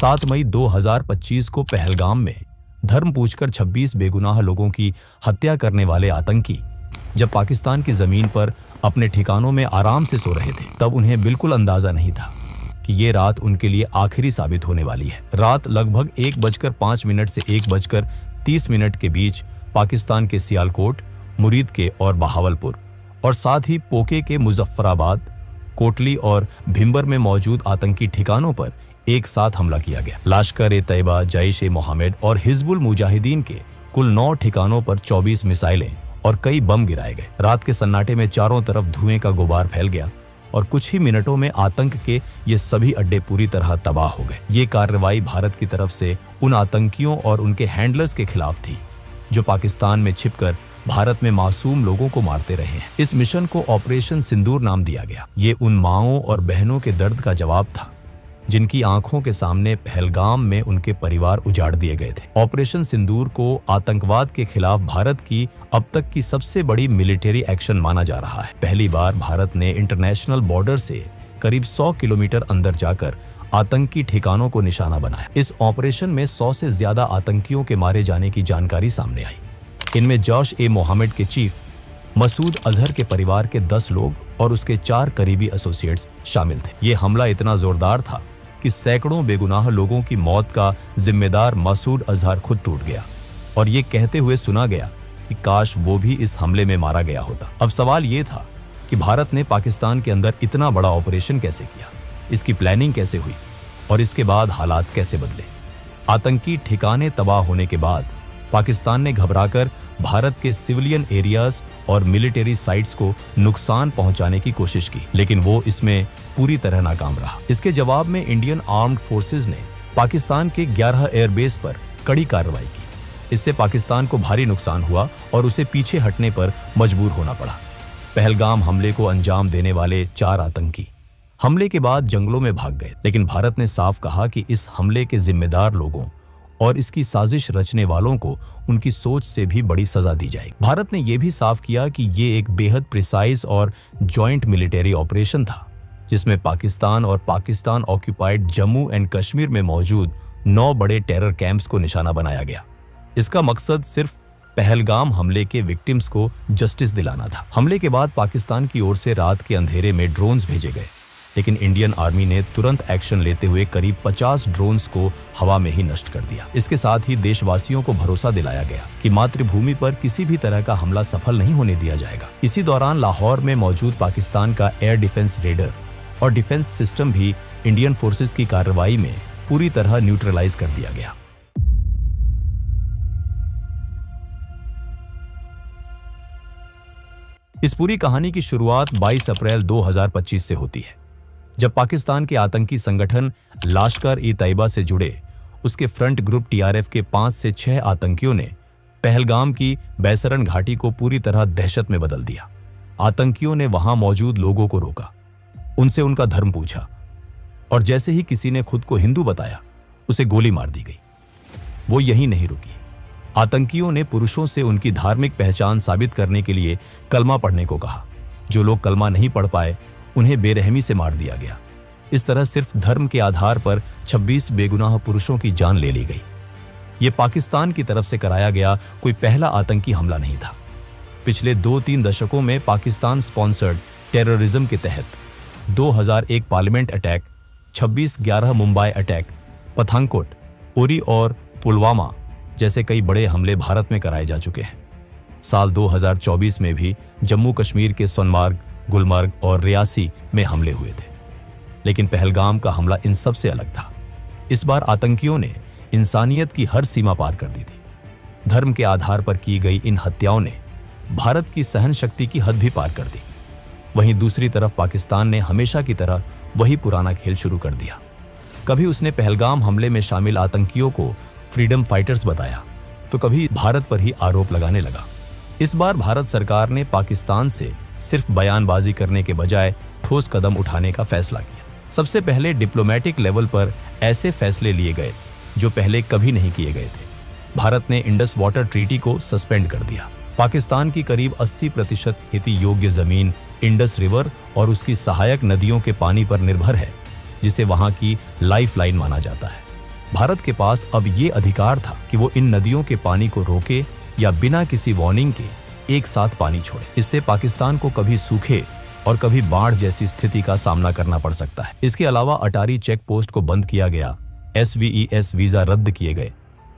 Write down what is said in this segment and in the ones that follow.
7 मई 2025 को पहलगाम में धर्म पूछकर 26 बेगुनाह लोगों की हत्या करने वाले आतंकी जब पाकिस्तान की जमीन पर अपने ठिकानों में आराम से सो रहे थे, तब उन्हें बिल्कुल अंदाजा नहीं था कि ये रात उनके लिए आखिरी साबित होने वाली है। रात लगभग 1:05 से 1:30 के बीच पाकिस्तान के सियालकोट, मुरीद के और बहावलपुर और साथ ही पोके के मुजफ्फराबाद, कोटली और भिंबर में मौजूद आतंकी ठिकानों पर एक साथ हमला किया गया। लश्कर-ए-तैयबा, जैश-ए-मोहम्मद और हिजबुल मुजाहिदीन के कुल 9 ठिकानों पर 24 मिसाइलें और कई बम गिराए गए। रात के सन्नाटे में चारों तरफ धुएं का गुबार फैल गया और कुछ ही मिनटों में आतंक के ये सभी अड्डे पूरी तरह तबाह हो गए। ये कार्रवाई भारत की तरफ से उन आतंकियों और उनके हैंडलर्स के खिलाफ थी जो पाकिस्तान में छिपकर भारत में मासूम लोगों को मारते रहे हैं। इस मिशन को ऑपरेशन सिंदूर नाम दिया गया। ये उन माँओं और बहनों के दर्द का जवाब था जिनकी आंखों के सामने पहलगाम में उनके परिवार उजाड़ दिए गए थे। ऑपरेशन सिंदूर को आतंकवाद के खिलाफ भारत की अब तक की सबसे बड़ी मिलिट्री एक्शन माना जा रहा है। पहली बार भारत ने इंटरनेशनल बॉर्डर से करीब 100 किलोमीटर अंदर जाकर आतंकी ठिकानों को निशाना बनाया। इस ऑपरेशन में 100 से ज्यादा आतंकियों के मारे जाने की जानकारी सामने आई। इनमें जैश-ए-मोहम्मद के चीफ मसूद अजहर के परिवार के 10 लोग और उसके 4 करीबी एसोसिएट्स शामिल थे। ये हमला इतना जोरदार था कि सैकड़ों बेगुनाह लोगों की मौत का जिम्मेदार मसूद अजहर खुद टूट गया और ये कहते हुए सुना गया कि काश वो भी इस हमले में मारा गया होता। अब सवाल ये था कि भारत ने पाकिस्तान के अंदर इतना बड़ा ऑपरेशन कैसे किया, इसकी प्लानिंग कैसे हुई और इसके बाद हालात कैसे बदले। आतंकी ठिकाने तबाह होने के बाद पाकिस्तान ने घबराकर भारत के सिविलियन एरियाज और मिलिट्री साइट्स को नुकसान पहुंचाने की कोशिश की, लेकिन वो इसमें पूरी तरह नाकाम रहा। इसके जवाब में इंडियन आर्म्ड फोर्सेज ने पाकिस्तान के 11 एयरबेस पर कड़ी कार्रवाई की। इससे पाकिस्तान को भारी नुकसान हुआ और उसे पीछे हटने पर मजबूर होना पड़ा। पहलगाम हमले को अंजाम देने वाले 4 आतंकी हमले के बाद जंगलों में भाग गए, लेकिन भारत ने साफ कहा कि इस हमले के जिम्मेदार लोगों और इसकी साजिश रचने वालों को उनकी सोच से भी बड़ी सजा दी जाएगी। भारत ने यह भी साफ किया कि ये एक बेहद प्रिसाइज और जॉइंट मिलिट्री ऑपरेशन था जिसमें पाकिस्तान और पाकिस्तान ऑक्यूपाइड जम्मू एंड कश्मीर में मौजूद 9 बड़े टेरर कैंप्स को निशाना बनाया गया। इसका मकसद सिर्फ पहलगाम हमले के विक्टिम्स को जस्टिस दिलाना था। हमले के बाद पाकिस्तान की ओर से रात के अंधेरे में ड्रोन्स भेजे गए, लेकिन इंडियन आर्मी ने तुरंत एक्शन लेते हुए करीब 50 ड्रोन्स को हवा में ही नष्ट कर दिया। इसके साथ ही देशवासियों को भरोसा दिलाया गया कि मातृभूमि पर किसी भी तरह का हमला सफल नहीं होने दिया जाएगा। इसी दौरान लाहौर में मौजूद पाकिस्तान का एयर डिफेंस रेडर और डिफेंस सिस्टम भी इंडियन फोर्सेस की कार्रवाई में पूरी तरह न्यूट्रलाइज कर दिया गया। इस पूरी कहानी की शुरुआत 22 अप्रैल 2025 से होती है, जब पाकिस्तान के आतंकी संगठन लश्कर-ए-तैयबा से जुड़े उसके फ्रंट ग्रुप टीआरएफ के 5 से 6 आतंकियों ने पहलगाम की बैसरन घाटी को पूरी तरह दहशत में बदल दिया। आतंकियों ने वहां मौजूद लोगों को रोका, उनसे उनका धर्म पूछा और जैसे ही किसी ने खुद को हिंदू बताया, उसे गोली मार दी गई। वो यहीं नहीं रुकी। आतंकियों ने पुरुषों से उनकी धार्मिक पहचान साबित करने के लिए कलमा पढ़ने को कहा। जो लोग कलमा नहीं पढ़ पाए, उन्हें बेरहमी से मार दिया गया। इस तरह सिर्फ धर्म के आधार पर 26 बेगुनाह पुरुषों की जान ले ली गई। ये पाकिस्तान की तरफ से कराया गया कोई पहला आतंकी हमला नहीं था। पिछले 2-3 दशकों में पाकिस्तान स्पॉन्सर्ड टेररिज्म के तहत 2001 parliament attack, 26/11 Mumbai attack, Pathankot, Uri और पुलवामा जैसे कई बड़े हमले भारत में कराए जा चुके हैं। साल 2024 में भी जम्मू कश्मीर के सोनमार्ग, गुलमर्ग और रियासी में हमले हुए थे, लेकिन पहलगाम का हमला इन सब से अलग था। इस बार आतंकियों ने इंसानियत की हर सीमा पार कर दी थी। धर्म के आधार पर की गई इन हत्याओं ने भारत की सहन शक्ति की हद भी पार कर दी। वहीं दूसरी तरफ पाकिस्तान ने हमेशा की तरह वही पुराना खेल शुरू कर दिया। कभी उसने पहलगाम हमले में शामिल आतंकियों को फ्रीडम फाइटर्स बताया, तो कभी भारत पर ही आरोप लगाने लगा। इस बार भारत सरकार ने पाकिस्तान से सिर्फ बयानबाजी करने के बजाय ठोस कदम उठाने का फैसला किया। सबसे पहले डिप्लोमेटिक लेवल पर ऐसे फैसले लिए गए जो पहले कभी नहीं किए गए थे। भारत ने इंडस वाटर ट्रीटी को सस्पेंड कर दिया। पाकिस्तान की करीब 80% खेती योग्य जमीन इंडस रिवर और उसकी सहायक नदियों के पानी पर निर्भर है, जिसे वहां की लाइफलाइन माना जाता है। भारत के पास अब ये अधिकार था कि वो इन नदियों के पानी को रोके या बिना किसी वार्निंग के एक साथ पानी छोड़े। इससे पाकिस्तान को कभी सूखे और कभी बाढ़ जैसी स्थिति का सामना करना पड़ सकता है। इसके अलावा अटारी चेक पोस्ट को बंद किया गया, SVES वीजा रद्द किए गए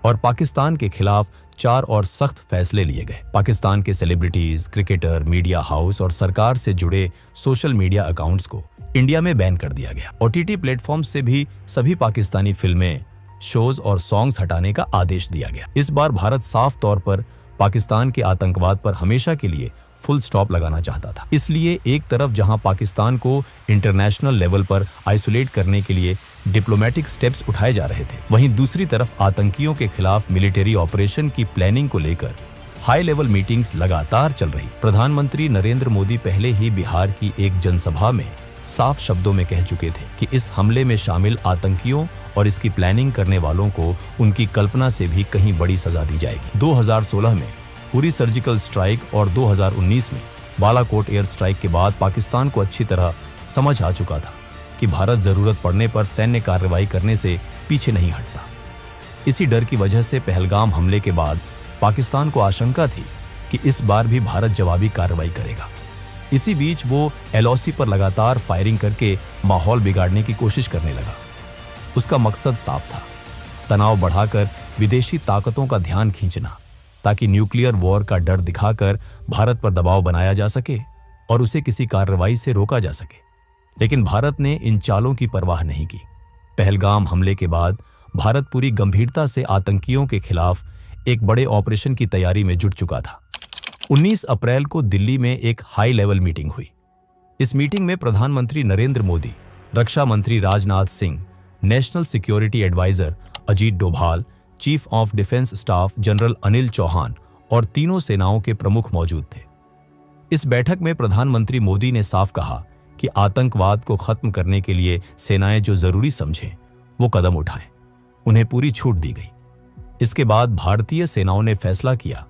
और पाकिस्तान के खिलाफ 4 और सख्त फैसले लिए गए। पाकिस्तान के सेलिब्रिटीज, क्रिकेटर, मीडिया हाउस और सरकार से जुड़े सोशल मीडिया अकाउंट्स को इंडिया में बैन कर दिया गया। OTT प्लेटफॉर्म से भी सभी पाकिस्तानी फिल्में, शोज और सॉन्ग्स हटाने का आदेश दिया गया। इस बार भारत साफ तौर पर पाकिस्तान के आतंकवाद पर हमेशा के लिए फुल स्टॉप लगाना चाहता था। इसलिए एक तरफ जहां पाकिस्तान को इंटरनेशनल लेवल पर आइसोलेट करने के लिए डिप्लोमेटिक स्टेप्स उठाए जा रहे थे, वहीं दूसरी तरफ आतंकियों के खिलाफ मिलिट्री ऑपरेशन की प्लानिंग को लेकर हाई लेवल मीटिंग्स लगातार चल रही। प्रधानमंत्री नरेंद्र मोदी पहले ही बिहार की एक जनसभा में साफ शब्दों में कह चुके थे कि इस हमले में शामिल आतंकियों और इसकी प्लानिंग करने वालों को उनकी कल्पना से भी कहीं बड़ी सजा दी जाएगी। 2016 में उरी सर्जिकल स्ट्राइक और 2019 में बालाकोट एयर स्ट्राइक के बाद पाकिस्तान को अच्छी तरह समझ आ चुका था कि भारत जरूरत पड़ने पर सैन्य कार्रवाई करने से पीछे नहीं हटता। इसी डर की वजह से पहलगाम हमले के बाद पाकिस्तान को आशंका थी कि इस बार भी भारत जवाबी कार्रवाई करेगा। इसी बीच वो LOC पर लगातार फायरिंग करके माहौल बिगाड़ने की कोशिश करने लगा। उसका मकसद साफ था, तनाव बढ़ाकर विदेशी ताकतों का ध्यान खींचना, ताकि न्यूक्लियर वॉर का डर दिखाकर भारत पर दबाव बनाया जा सके और उसे किसी कार्रवाई से रोका जा सके। लेकिन भारत ने इन चालों की परवाह नहीं की। पहलगाम हमले के बाद भारत पूरी गंभीरता से आतंकियों के खिलाफ एक बड़े ऑपरेशन की तैयारी में जुट चुका था। 19 अप्रैल को दिल्ली में एक हाई लेवल मीटिंग हुई। इस मीटिंग में प्रधानमंत्री नरेंद्र मोदी, रक्षा मंत्री Rajnath Singh, national security adviser Ajit Doval, chief of defence staff general Anil Chauhan और तीनों सेनाओं के प्रमुख मौजूद थे। इस बैठक में प्रधानमंत्री मोदी ने साफ कहा कि आतंकवाद को खत्म करने के लिए सेनाएं जो जरूरी समझें वो कदम उठाएं। उन्हें पूरी छूट दी गई। इसके बाद भारतीय सेनाओं ने फैसला किया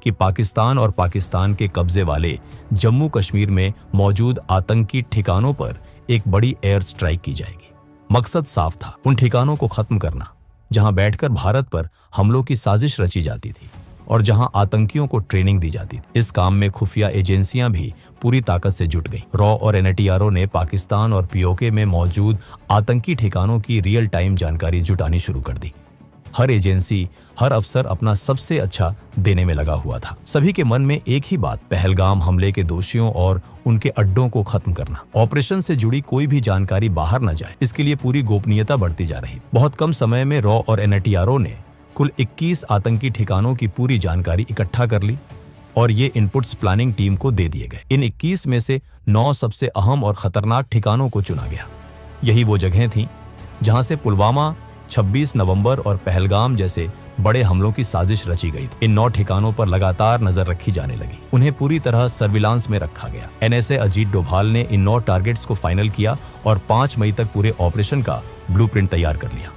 कि पाकिस्तान और पाकिस्तान के कब्जे वाले जम्मू कश्मीर में मौजूद आतंकी ठिकानों पर एक बड़ी एयर स्ट्राइक की जाएगी। मकसद साफ था, उन ठिकानों को खत्म करना जहां बैठकर भारत पर हमलों की साजिश रची जाती थी और जहां आतंकियों को ट्रेनिंग दी जाती थी। इस काम में खुफिया एजेंसियां भी पूरी ताकत से जुट गईं। रॉ और NTRO ने पाकिस्तान और POK में मौजूद आतंकी ठिकानों की रियल टाइम जानकारी जुटानी शुरू कर दी। हर एजेंसी, हर अफसर अपना सबसे अच्छा देने में लगा हुआ था। सभी के मन में एक ही बात, पहलगाम हमले के दोषियों और उनके अड्डों को खत्म करना। ऑपरेशन से जुड़ी कोई भी जानकारी बाहर न जाए, इसके लिए पूरी गोपनीयता बढ़ती जा रही। बहुत कम समय में रॉ और NTRO ने कुल 21 आतंकी ठिकानों की पूरी जानकारी इकट्ठा कर ली और ये इनपुट्स प्लानिंग टीम को दे दिए गए। इन 21 में से 9 सबसे अहम और खतरनाक ठिकानों को चुना गया। यही वो जगहें थीं जहां से पुलवामा, 26 नवंबर और पहलगाम जैसे बड़े हमलों की साजिश रची गई। इन 9 ठिकानों पर लगातार नजर रखी जाने लगी। उन्हें पूरी तरह सर्विलांस में रखा गया। NSA अजीत डोभाल ने इन 9 टारगेट्स को फाइनल किया और 5 मई तक पूरे ऑपरेशन का ब्लूप्रिंट तैयार कर लिया।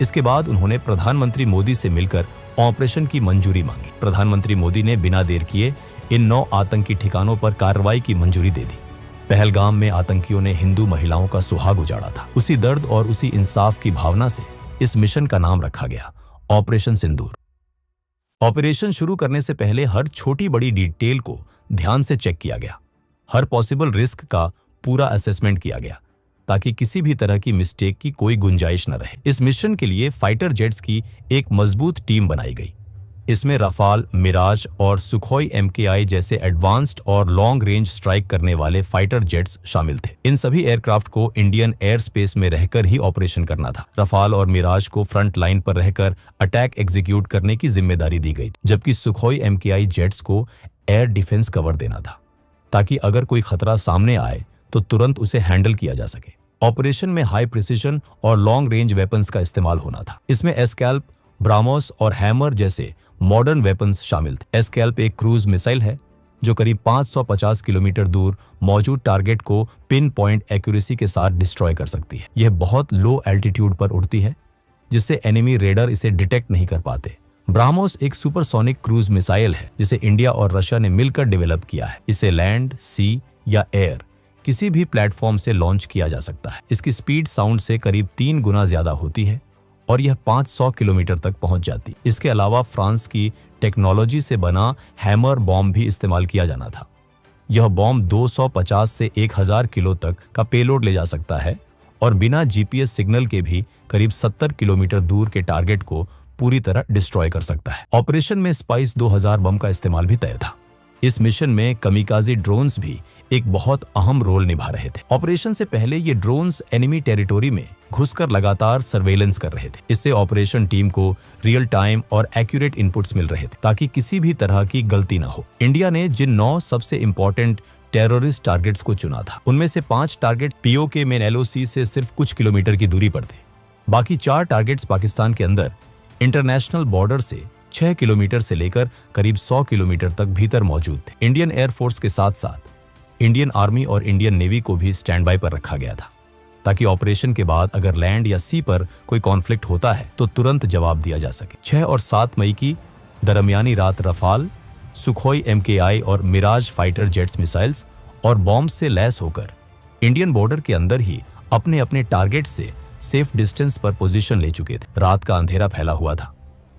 इसके बाद उन्होंने प्रधानमंत्री मोदी से मिलकर ऑपरेशन की मंजूरी मांगी। प्रधानमंत्री मोदी ने बिना देर किए इन 9 आतंकी ठिकानों पर कार्रवाई की मंजूरी दे दी। पहलगाम में आतंकियों ने हिंदू महिलाओं का सुहाग उजाड़ा था। उसी दर्द और उसी इंसाफ की भावना से इस मिशन का नाम रखा गया, ऑपरेशन सिंदूर। ऑपरेशन शुरू करने से पहले हर छोटी बड़ी डिटेल को ध्यान से चेक किया गया। हर पॉसिबल रिस्क का पूरा असेसमेंट किया गया ताकि किसी भी तरह की मिस्टेक की कोई गुंजाइश न रहे। इस मिशन के लिए फाइटर जेट्स की एक मजबूत टीम बनाई गई। इसमें रफाल, मिराज और सुखोई MKI जैसे एडवांस्ड और लॉन्ग रेंज स्ट्राइक करने वाले फाइटर जेट्स शामिल थे। इन सभी एयरक्राफ्ट को इंडियन एयर स्पेस में रहकर ही ऑपरेशन करना था। रफाल और मिराज को फ्रंट लाइन पर रहकर अटैक एग्जीक्यूट करने की जिम्मेदारी दी गई, जबकि सुखोई MKI जेट्स को एयर डिफेंस कवर देना था ताकि अगर कोई खतरा सामने आए तो तुरंत उसे हैंडल किया जा सके। ऑपरेशन में हाई प्रिसिशन और लॉन्ग रेंज वेपन्स का इस्तेमाल होना था। इसमें एस्कैल्प, ब्राह्मोस और हैमर जैसे मॉडर्न वेपन्स शामिल थे। एस्कैल्प एक क्रूज मिसाइल है जो करीब 550 किलोमीटर दूर मौजूद टारगेट को पिन पॉइंट एक्यूरेसी के साथ डिस्ट्रॉय कर सकती है। यह बहुत लो एल्टीट्यूड पर उड़ती है जिससे एनिमी रेडर इसे डिटेक्ट नहीं कर पाते। ब्राह्मोस एक सुपरसोनिक क्रूज मिसाइल है जिसे इंडिया और रशिया ने मिलकर डेवलप किया है। इसे लैंड, सी या एयर किसी भी प्लेटफॉर्म से लॉन्च किया जा सकता है। इसकी स्पीड साउंड से करीब 3 गुना ज्यादा होती है और यह 500 किलोमीटर तक पहुंच जाती। इसके अलावा फ्रांस की टेक्नोलॉजी से बना हैमर बॉम्ब भी इस्तेमाल किया जाना था। यह बॉम्ब 250 से 1000 किलो तक का पेलोड ले जा सकता है और बिना जीपीएस सिग्नल के भी करीब 70 किलोमीटर दूर के टारगेट को पूरी तरह डिस्ट्रॉय कर सकता है। ऑपरेशन में स्पाइस 2000 बम का इस्तेमाल भी तय था। इस मिशन में कमिकाजी ड्रोन्स भी एक बहुत अहम रोल निभा रहे थे। ऑपरेशन से पहले ये ड्रोन्स एनिमी टेरिटोरी में घुसकर लगातार सर्वेलेंस कर रहे थे। इससे ऑपरेशन टीम को रियल टाइम और एक्यूरेट इनपुट्स मिल रहे थे ताकि किसी भी तरह की गलती न हो। इंडिया ने जिन 9 सबसे इंपॉर्टेंट टेररिस्ट टारगेट्स को चुना था, उनमें से 5 टारगेट पीओके मेन एलओसी से सिर्फ कुछ किलोमीटर की दूरी पर थे। बाकी 4 टारगेट्स पाकिस्तान के अंदर इंटरनेशनल बॉर्डर से 6 किलोमीटर से लेकर करीब 100 किलोमीटर तक भीतर मौजूद थे। इंडियन एयरफोर्स के साथ साथ इंडियन आर्मी और इंडियन नेवी को भी स्टैंड बाय पर रखा गया था ताकि ऑपरेशन के बाद अगर लैंड या सी पर कोई कॉन्फ्लिक्ट होता है तो तुरंत जवाब दिया जा सके। 6 और 7 मई की दरमियानी रात रफाल, सुखोई MKI और मिराज फाइटर जेट्स मिसाइल्स और बॉम्ब से लैस होकर इंडियन बॉर्डर के अंदर ही अपने अपने टारगेट से सेफ डिस्टेंस पर पोजीशन ले चुके थे। रात का अंधेरा फैला हुआ था,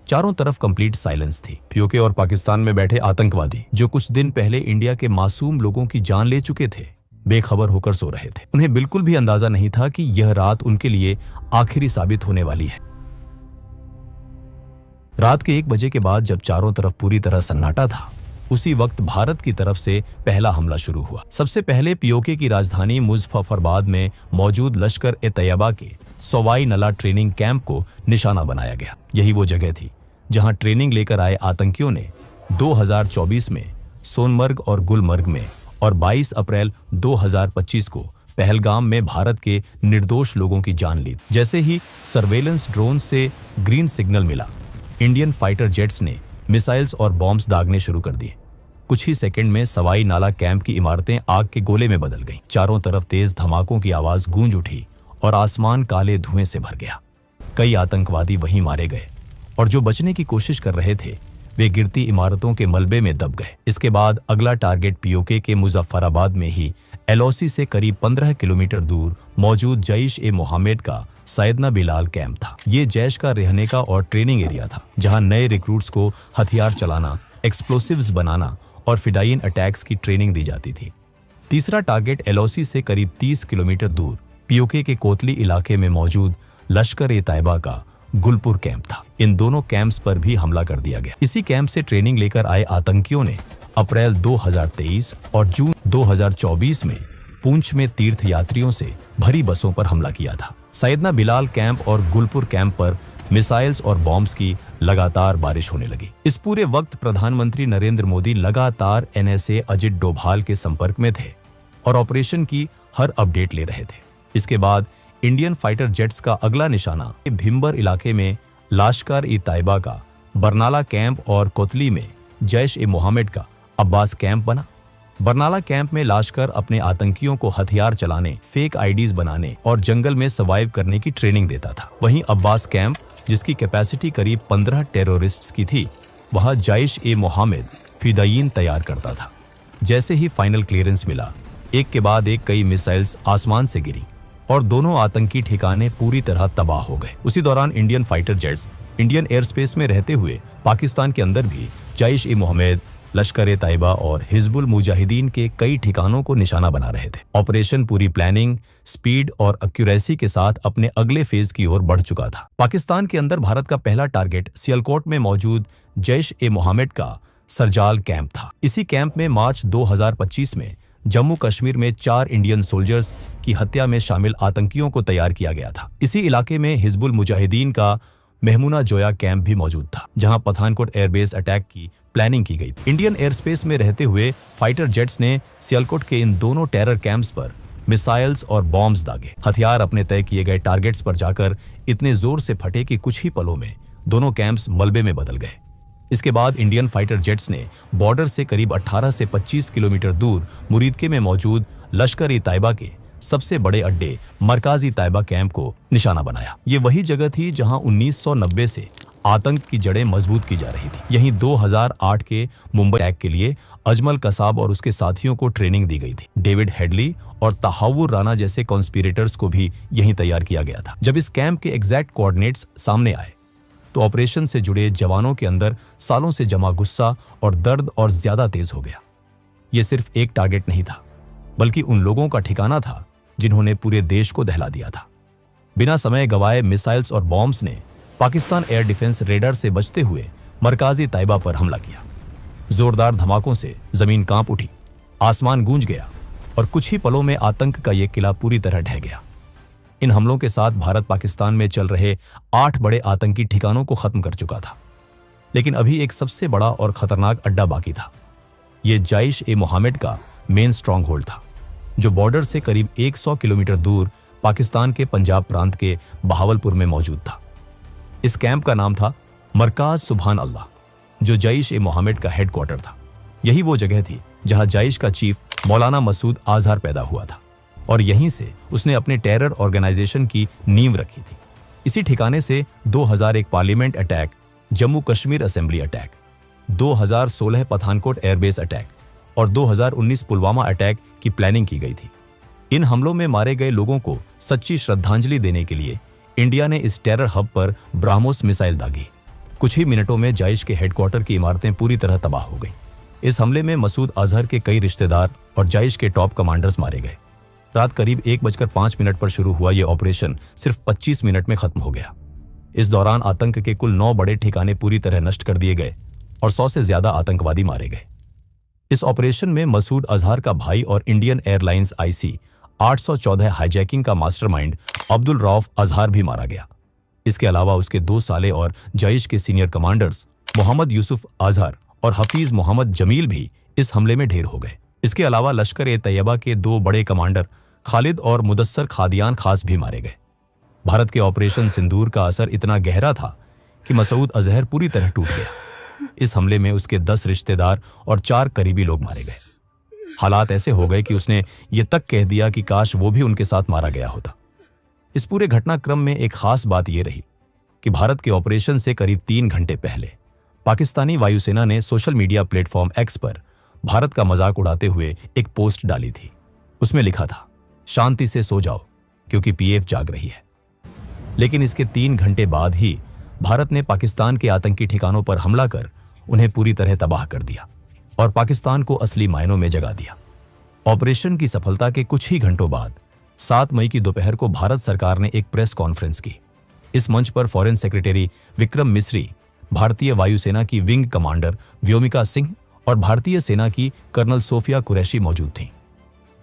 चारों तरफ कंप्लीट साइलेंस थी। पीओके और पाकिस्तान में बैठे आतंकवादी जो कुछ दिन पहले इंडिया के मासूम लोगों की जान ले चुके थे, बेखबर होकर सो रहे थे। उन्हें बिल्कुल भी अंदाजा नहीं था कि यह रात उनके लिए आखिरी साबित होने वाली है। रात के 1 बजे के बाद जब चारों तरफ पूरी तरह सन्नाटा था, उसी वक्त भारत की तरफ से पहला हमला शुरू हुआ। सबसे पहले पीओके की राजधानी मुजफ्फराबाद में मौजूद लश्कर-ए-तैयबा के सवाई नला ट्रेनिंग कैंप को निशाना बनाया गया। यही वो जगह थी जहां ट्रेनिंग लेकर आए आतंकियों ने 2024 में सोनमर्ग और गुलमर्ग में और 22 अप्रैल 2025 को पहलगाम में भारत के निर्दोष लोगों की जान ली। जैसे ही सर्वेलेंस ड्रोन से ग्रीन सिग्नल मिला, इंडियन फाइटर जेट्स ने मिसाइल्स और बॉम्ब्स दागने शुरू कर दिए। कुछ ही सेकंड में सवाई नाला कैंप की इमारतें आग के गोले में बदल गईं। चारों तरफ तेज धमाकों की आवाज गूंज उठी और आसमान काले धुएं से भर गया। कई आतंकवादी वहीं मारे गए और जो बचने की कोशिश कर रहे थे वे गिरती इमारतों के मलबे में दब गए। इसके बाद अगला टारगेट पीओके के मुजफ्फराबाद में ही एलओसी से करीब 15 किलोमीटर दूर मौजूद जैश-ए-मोहम्मद का सैयदना बिलाल कैंप था। ये जैश का रहने का और ट्रेनिंग एरिया था जहां नए रिक्रूट्स को हथियार चलाना, एक्सप्लोसिव्स बनाना और फिडाइन अटैक्स की ट्रेनिंग दी जाती थी। तीसरा टारगेट एलओसी से करीब 30 किलोमीटर दूर पीओके के कोतली इलाके में मौजूद लश्कर-ए-तैयबा का गुलपुर कैंप था। इन दोनों कैंप्स पर भी हमला कर दिया गया। इसी कैंप से ट्रेनिंग लेकर आए आतंकियों ने अप्रैल 2023 और जून 2024 में पुंछ में तीर्थ यात्रियों से भरी बसों पर हमला किया था। सैयदना बिलाल कैंप और गुलपुर कैंप पर मिसाइल्स और बॉम्ब्स की लगातार बारिश होने लगी। इस पूरे वक्त प्रधानमंत्री नरेंद्र मोदी लगातार NSA अजित डोभाल के संपर्क में थे और ऑपरेशन की हर अपडेट ले रहे थे। इसके बाद इंडियन फाइटर जेट्स का अगला निशाना भिम्बर इलाके में लश्कर-ए-तैयबा का बरनाला कैंप और कोतली में जैश-ए-मोहम्मद का अब्बास कैंप बना। बरनाला कैंप में लश्कर अपने आतंकियों को हथियार चलाने, फेक आईडीज बनाने और जंगल में सर्वाइव करने की ट्रेनिंग देता था। वहीं अब्बास कैंप, जिसकी कैपेसिटी करीब 15 टेररिस्ट्स की थी, वहां जैश-ए-मोहम्मद फिदायीन तैयार करता था। जैसे ही फाइनल क्लियरेंस मिला, एक के बाद एक कई मिसाइल्स आसमान से गिरी और दोनों आतंकी ठिकाने पूरी तरह तबाह हो गए। उसी दौरान Indian fighter jets Indian air space में रहते हुए पाकिस्तान के अंदर भी जैश-ए-मोहम्मद, लश्कर-ए-तैयबा और हिजबुल मुजाहिदीन के कई ठिकानों को निशाना बना रहे थे। ऑपरेशन पूरी प्लानिंग, स्पीड और एक्यूरेसी के साथ अपने अगले फेज की ओर बढ़ चुका था। पाकिस्तान के अंदर भारत का पहला टारगेट सियालकोट में मौजूद जैश-ए-मोहम्मद का सरजाल कैंप था। इसी कैंप में मार्च 2025 में जम्मू कश्मीर में 4 इंडियन सोल्जर्स की हत्या में शामिल आतंकियों को तैयार किया गया था। इसी इलाके में हिजबुल मुजाहिदीन का मेहमुना जोया कैंप भी मौजूद था, जहां पठानकोट एयरबेस अटैक की प्लानिंग की गई थी। इंडियन एयर स्पेस में रहते हुए फाइटर जेट्स ने सियालकोट के इन दोनों टेरर कैंप्स पर मिसाइल्स और बॉम्ब्स दागे। हथियार अपने तय किए गए टारगेट्स पर जाकर इतने जोर से फटे कि कुछ ही पलों में दोनों कैंप्स मलबे में बदल गए। इसके बाद इंडियन फाइटर जेट्स ने बॉर्डर से करीब 18 से 25 किलोमीटर दूर मुरीदके में मौजूद लश्कर-ए-तैयबा के सबसे बड़े अड्डे मरकाजी तैयबा कैंप को निशाना बनाया। ये वही जगह थी जहां 1990 से आतंक की जड़ें मजबूत की जा रही थी। यहीं 2008 के मुंबई अटैक के लिए अजमल कसाब और उसके साथियों को ट्रेनिंग दी गई थी। डेविड हेडली और तहावुर राणा जैसे कॉन्स्पिरेटर्स को भी यहीं तैयार किया गया था। जब इस कैंप के एग्जैक्ट कोऑर्डिनेट्स सामने आए तो ऑपरेशन से जुड़े जवानों के अंदर सालों से जमा गुस्सा और दर्द और ज्यादा तेज हो गया। यह सिर्फ एक टारगेट नहीं था, बल्कि उन लोगों का ठिकाना था जिन्होंने पूरे देश को दहला दिया था। बिना समय गवाए मिसाइल्स और बॉम्ब्स ने पाकिस्तान एयर डिफेंस रेडार से बचते हुए मरकाजी तैयबा पर हमला किया। जोरदार धमाकों से जमीन कांप उठी, आसमान गूंज गया और कुछ ही पलों में आतंक का यह किला पूरी तरह ढह गया। इन हमलों के साथ भारत पाकिस्तान में चल रहे 8 बड़े आतंकी ठिकानों को खत्म कर चुका था, लेकिन अभी एक सबसे बड़ा और खतरनाक अड्डा बाकी था। यह जैश ए मोहम्मद का मेन स्ट्रॉन्ग होल्ड था, जो बॉर्डर से करीब 100 किलोमीटर दूर पाकिस्तान के पंजाब प्रांत के बहावलपुर में मौजूद था। इस कैंप का नाम था मरकाज सुभान अल्लाह, जो जैश ए मोहम्मद का हेडक्वार्टर था। यही वो जगह थी जहां जैश का चीफ मौलाना मसूद अजहर पैदा हुआ था और यहीं से उसने अपने टेरर ऑर्गेनाइजेशन की नींव रखी थी। इसी ठिकाने से 2001 parliament attack, Jammu Kashmir assembly attack, 2016 Pathankot airbase attack और 2019 पुलवामा अटैक की प्लानिंग की गई थी। इन हमलों में मारे गए लोगों को सच्ची श्रद्धांजलि देने के लिए इंडिया ने इस टेरर हब पर ब्राह्मोस मिसाइल दागी। कुछ ही मिनटों में जैश के हेडक्वार्टर की इमारतें पूरी तरह तबाह हो गई। इस हमले में मसूद अजहर के कई रिश्तेदार और जैश के टॉप कमांडर्स मारे गए। रात करीब 1:05 पर शुरू हुआ यह ऑपरेशन सिर्फ 25 मिनट में खत्म हो गया। इस दौरान आतंक के कुल 9 बड़े ठिकाने पूरी तरह नष्ट कर दिए गए और 100 से ज्यादा आतंकवादी मारे गए। इस ऑपरेशन में मसूद अजहर का भाई और इंडियन एयरलाइंस IC 814 हाईजैकिंग का मास्टरमाइंड अब्दुल रऊफ अजहर भी मारा गया। इसके अलावा उसके 2 साले और जैश के सीनियर कमांडर्स मोहम्मद यूसुफ अजहर और हफीज मोहम्मद जमील भी इस हमले में ढेर हो गए। इसके अलावा लश्कर ए तैयबा के 2 बड़े कमांडर खालिद और मुदस्सर खादियान खास भी मारे गए। भारत के ऑपरेशन सिंदूर का असर इतना गहरा था कि मसूद अजहर पूरी तरह टूट गया। इस हमले में उसके 10 रिश्तेदार और 4 करीबी लोग मारे गए। हालात ऐसे हो गए कि उसने ये तक कह दिया कि काश वो भी उनके साथ मारा गया होता। इस पूरे घटनाक्रम में एक खास बात यह रही कि भारत के ऑपरेशन से करीब 3 घंटे पहले पाकिस्तानी वायुसेना ने सोशल मीडिया प्लेटफॉर्म X पर भारत का मजाक उड़ाते हुए एक पोस्ट डाली थी। उसमें लिखा था, शांति से सो जाओ क्योंकि PF जाग रही है। लेकिन इसके 3 घंटे बाद ही भारत ने पाकिस्तान के आतंकी ठिकानों पर हमला कर उन्हें पूरी तरह तबाह कर दिया और पाकिस्तान को असली मायनों में जगा दिया। ऑपरेशन की सफलता के कुछ ही घंटों बाद 7 मई की दोपहर को भारत सरकार ने एक प्रेस कॉन्फ्रेंस की। इस मंच पर फॉरेन सेक्रेटरी विक्रम मिस्री, भारतीय वायुसेना की विंग कमांडर व्योमिका सिंह और भारतीय सेना की कर्नल सोफिया कुरैशी मौजूद थीं।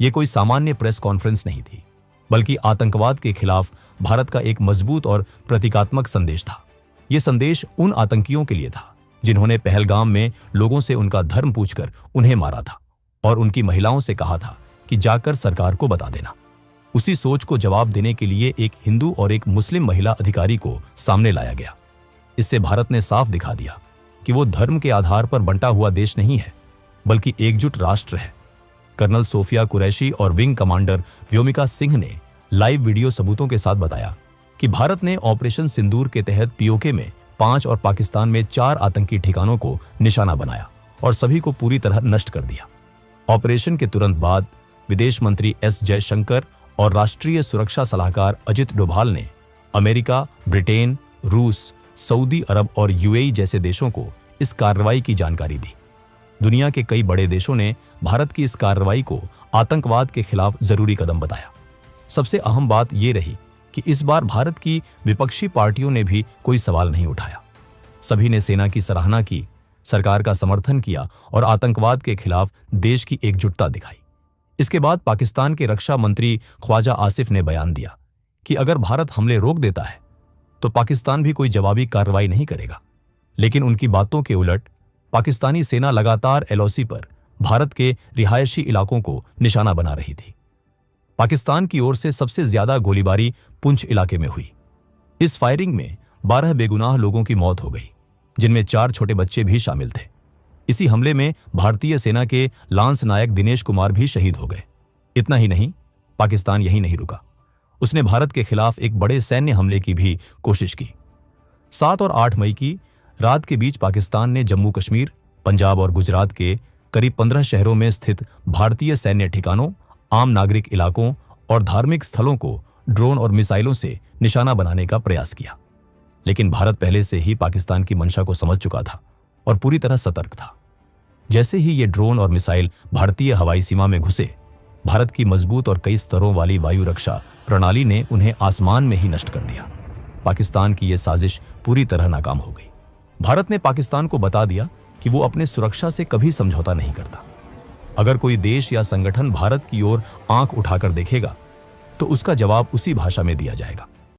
ये कोई सामान्य प्रेस कॉन्फ्रेंस नहीं थी, बल्कि आतंकवाद के खिलाफ भारत का एक मजबूत और प्रतीकात्मक संदेश था। यह संदेश उन आतंकियों के लिए था जिन्होंने पहलगाम में लोगों से उनका धर्म पूछकर उन्हें मारा था और उनकी महिलाओं से कहा था कि जाकर सरकार को बता देना। उसी सोच को जवाब देने के लिए एक हिंदू और एक मुस्लिम महिला अधिकारी को सामने लाया गया। इससे भारत ने साफ दिखा दिया कि वो धर्म के आधार पर बंटा हुआ देश नहीं है, बल्कि एकजुट राष्ट्र है। कर्नल सोफिया कुरैशी और विंग कमांडर व्योमिका सिंह ने लाइव वीडियो सबूतों के साथ बताया कि भारत ने ऑपरेशन सिंदूर के तहत POK में 5 और पाकिस्तान में 4 आतंकी ठिकानों को निशाना बनाया और सभी को पूरी तरह नष्ट कर दिया। ऑपरेशन के तुरंत बाद विदेश मंत्री S जयशंकर और राष्ट्रीय सुरक्षा सलाहकार अजित डोभाल ने अमेरिका, ब्रिटेन, रूस, सऊदी अरब और UAE जैसे देशों को इस कार्रवाई की जानकारी दी। दुनिया के कई बड़े देशों ने भारत की इस कार्रवाई को आतंकवाद के खिलाफ जरूरी कदम बताया। सबसे अहम बात यह रही कि इस बार भारत की विपक्षी पार्टियों ने भी कोई सवाल नहीं उठाया। सभी ने सेना की सराहना की, सरकार का समर्थन किया और आतंकवाद के खिलाफ देश की एकजुटता दिखाई। इसके बाद पाकिस्तान के रक्षा मंत्री ख्वाजा आसिफ ने बयान दिया कि अगर भारत हमले रोक देता है तो पाकिस्तान भी कोई जवाबी कार्रवाई नहीं करेगा। लेकिन उनकी बातों के उलट पाकिस्तानी सेना लगातार LOC पर भारत के रिहायशी इलाकों को निशाना बना रही थी। पाकिस्तान की ओर से सबसे ज्यादा गोलीबारी पुंछ इलाके में हुई। इस फायरिंग में 12 बेगुनाह लोगों की मौत हो गई, जिनमें 4 छोटे बच्चे भी शामिल थे। इसी हमले में भारतीय सेना के लांस नायक दिनेश कुमार भी शहीद हो गए। इतना ही नहीं, पाकिस्तान यहीं नहीं रुका, उसने भारत के खिलाफ एक बड़े सैन्य हमले की भी कोशिश की। 7 और 8 मई की रात के बीच पाकिस्तान ने जम्मू कश्मीर, पंजाब और गुजरात के करीब 15 शहरों में स्थित भारतीय सैन्य ठिकानों, आम नागरिक इलाकों और धार्मिक स्थलों को ड्रोन और मिसाइलों से निशाना बनाने का प्रयास किया। लेकिन भारत पहले से ही पाकिस्तान की मंशा को समझ चुका था और पूरी तरह सतर्क था। जैसे ही ये ड्रोन और मिसाइल भारतीय हवाई सीमा में घुसे, भारत की मजबूत और कई स्तरों वाली वायु रक्षा प्रणाली ने उन्हें आसमान में ही नष्ट कर दिया। पाकिस्तान की यह साजिश पूरी तरह नाकाम हो गई। भारत ने पाकिस्तान को बता दिया कि वो अपने सुरक्षा से कभी समझौता नहीं करता। अगर कोई देश या संगठन भारत की ओर आंख उठाकर देखेगा तो उसका जवाब उसी भाषा में दिया जाएगा।